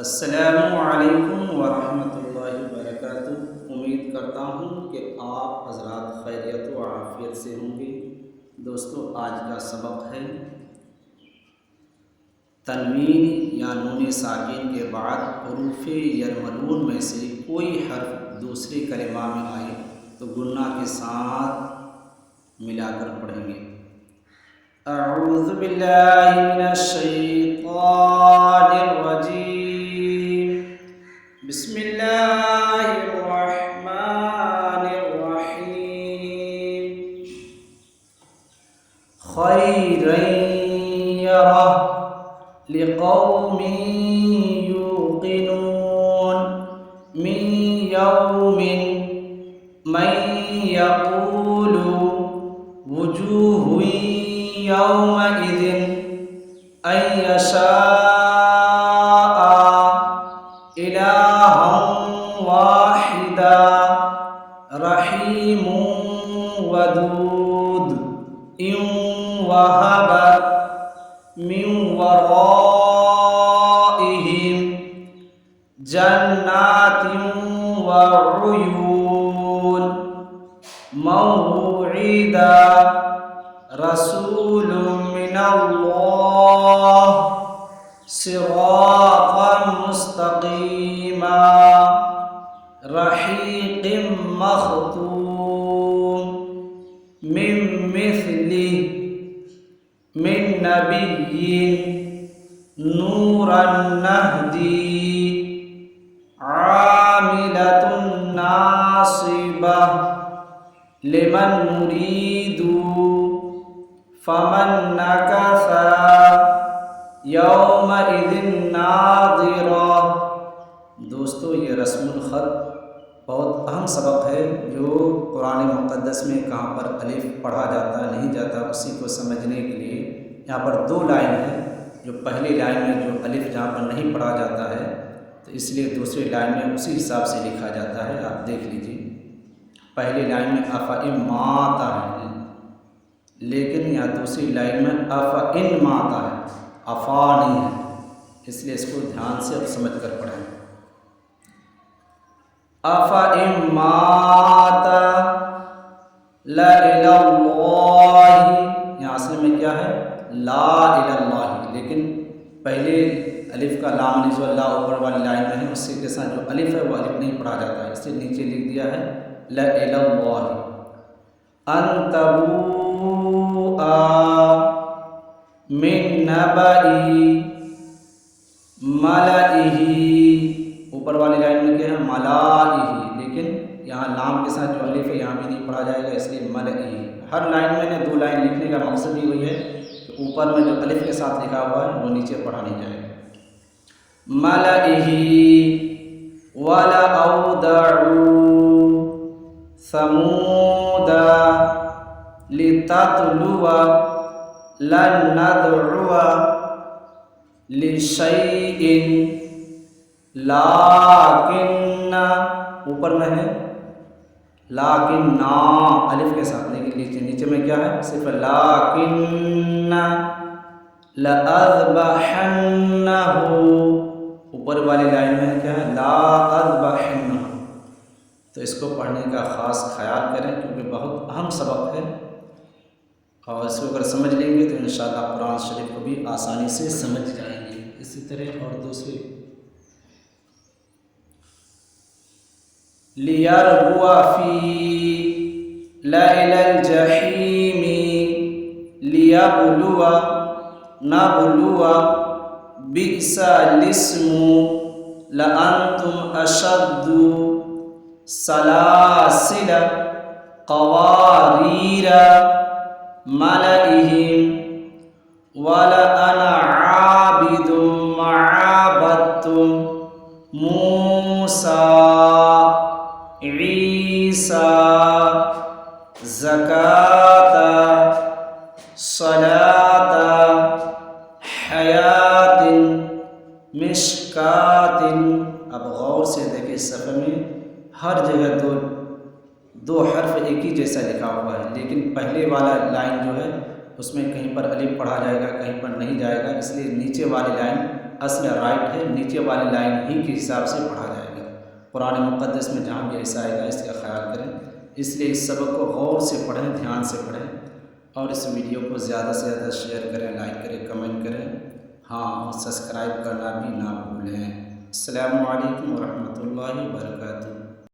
السلام علیکم ورحمۃ اللہ وبرکاتہ۔ امید کرتا ہوں کہ آپ حضرات خیریت و عافیت سے ہوں گے۔ دوستو، آج کا سبق ہے تنوین یا نون ساکن کے بعد حروف یرملون میں سے کوئی حرف دوسرے کلمہ میں آئے تو گنہ کے ساتھ ملا کر پڑھیں گے۔ اعوذ باللہ من الشیطان الرجیم، بسم اللہ الرحمن الرحیم۔ خیرا یرہ لقوم یوقنون، من یوم من یقول وجوہ یومئذ ان یشاء الہا واحدا رحیم ودود ان وہب من ورائہم جنات وعیون موعدا رسول من اللہ صراطا مستقیما رحیق مختوم من مثلہ من نبی نورا نہدی عاملۃ ناصبہ لمن نرید فمن نکث یومئذ ناظرہ۔ دوستو، یہ رسم الخط بہت اہم سبق ہے جو قرآن مقدس میں کہاں پر الف پڑھا جاتا ہے نہیں جاتا، اسی کو سمجھنے کے لیے یہاں پر دو لائن ہیں۔ جو پہلی لائن میں جو الف جہاں پر نہیں پڑھا جاتا ہے تو اس لیے دوسری لائن میں اسی حساب سے لکھا جاتا ہے۔ آپ دیکھ لیجیے، پہلی لائن میں افئن ماتا ہے، لیکن یہاں دوسری لائن میں افئن ماتا ہے، افا نہیں ہے، اس لیے اس کو دھیان سے اب سمجھ کر پڑھیں۔ افئن ماتا لا الہ اللہ، یہاں اصل میں کیا ہے؟ لا الہ اللہ، لیکن پہلے الف کا لام جو اللہ اوپر والی لائن میں ہے اس کے ساتھ جو الف ہے وہ الف نہیں پڑھا جاتا ہے، اس سے نیچے لکھ دیا ہے لا الہ اللہ۔ ان تبوء من نبأ ملئہ، اوپر والی لائن میں کیا ہے؟ ملائہ، لیکن یہاں لام کے ساتھ جو الف ہے یہاں بھی نہیں پڑھا جائے گا، اس لیے ملئہ۔ ہر لائن میں نے دو لائن لکھنے کا مقصد ہی وہی ہے کہ اوپر میں جو الف کے ساتھ لکھا ہوا ہے وہ نیچے پڑھا نہیں جائے گا۔ ملئہ وَلَأَوْدَعُوا ثَمُودَ لِتَطْلُوَ لَن نَّدْعُوَ لِشَيْءٍ لَكِنَّ، اوپر میں ہے لیکن الف کے ساتھ، لیکن نیچے میں کیا ہے؟ صرف لیکن لَأَذْبَحَنَّهُ، اوپر والی لائن میں کیا ہے؟ لا اذبحنہ۔ تو اس کو پڑھنے کا خاص خیال کریں کیونکہ بہت اہم سبق ہے، اور اس کو اگر سمجھ لیں گے تو انشاءاللہ قرآن شریف کو بھی آسانی سے سمجھ جائیں گے۔ اسی طرح اور دوسرے لِيَرْبُوَ فِي لَيْلِ الْجَحِيمِ لِيَبْلُوَ نَبْلُوَ بِئْسَ الِاسْمُ لَأَنْتُمْ أَشَدُّ سَلَاسِلَ قَوَارِيرَ مَلَئِهِمْ وَلَأَنَا عَابِدٌ مَّا عَبَدتُّمْ مُوسَىٰ عِیسیٰ زَکَاةَ صَلَاةَ حَیَاةٍ مِشْکَاةٍ۔ اب غور سے دیکھیں، اس صفحے میں ہر جگہ دو حرف ایک ہی جیسا لکھا ہوا ہے، لیکن پہلے والا لائن جو ہے اس میں کہیں پر الف پڑھا جائے گا، کہیں پر نہیں جائے گا، اس لیے نیچے والی لائن اصل رائٹ ہے، نیچے والی لائن ہی کے حساب سے پڑھا جائے گا۔ قرآن مقدس میں جہاں بھی ایسا آئے گا اس کا خیال کریں۔ اس لیے اس سبق کو غور سے پڑھیں، دھیان سے پڑھیں، اور اس ویڈیو کو زیادہ سے زیادہ شیئر کریں، لائک کریں، کمنٹ کریں، ہاں اور سبسکرائب کرنا بھی نہ بھولیں۔ السلام علیکم ورحمۃ اللہ وبرکاتہ۔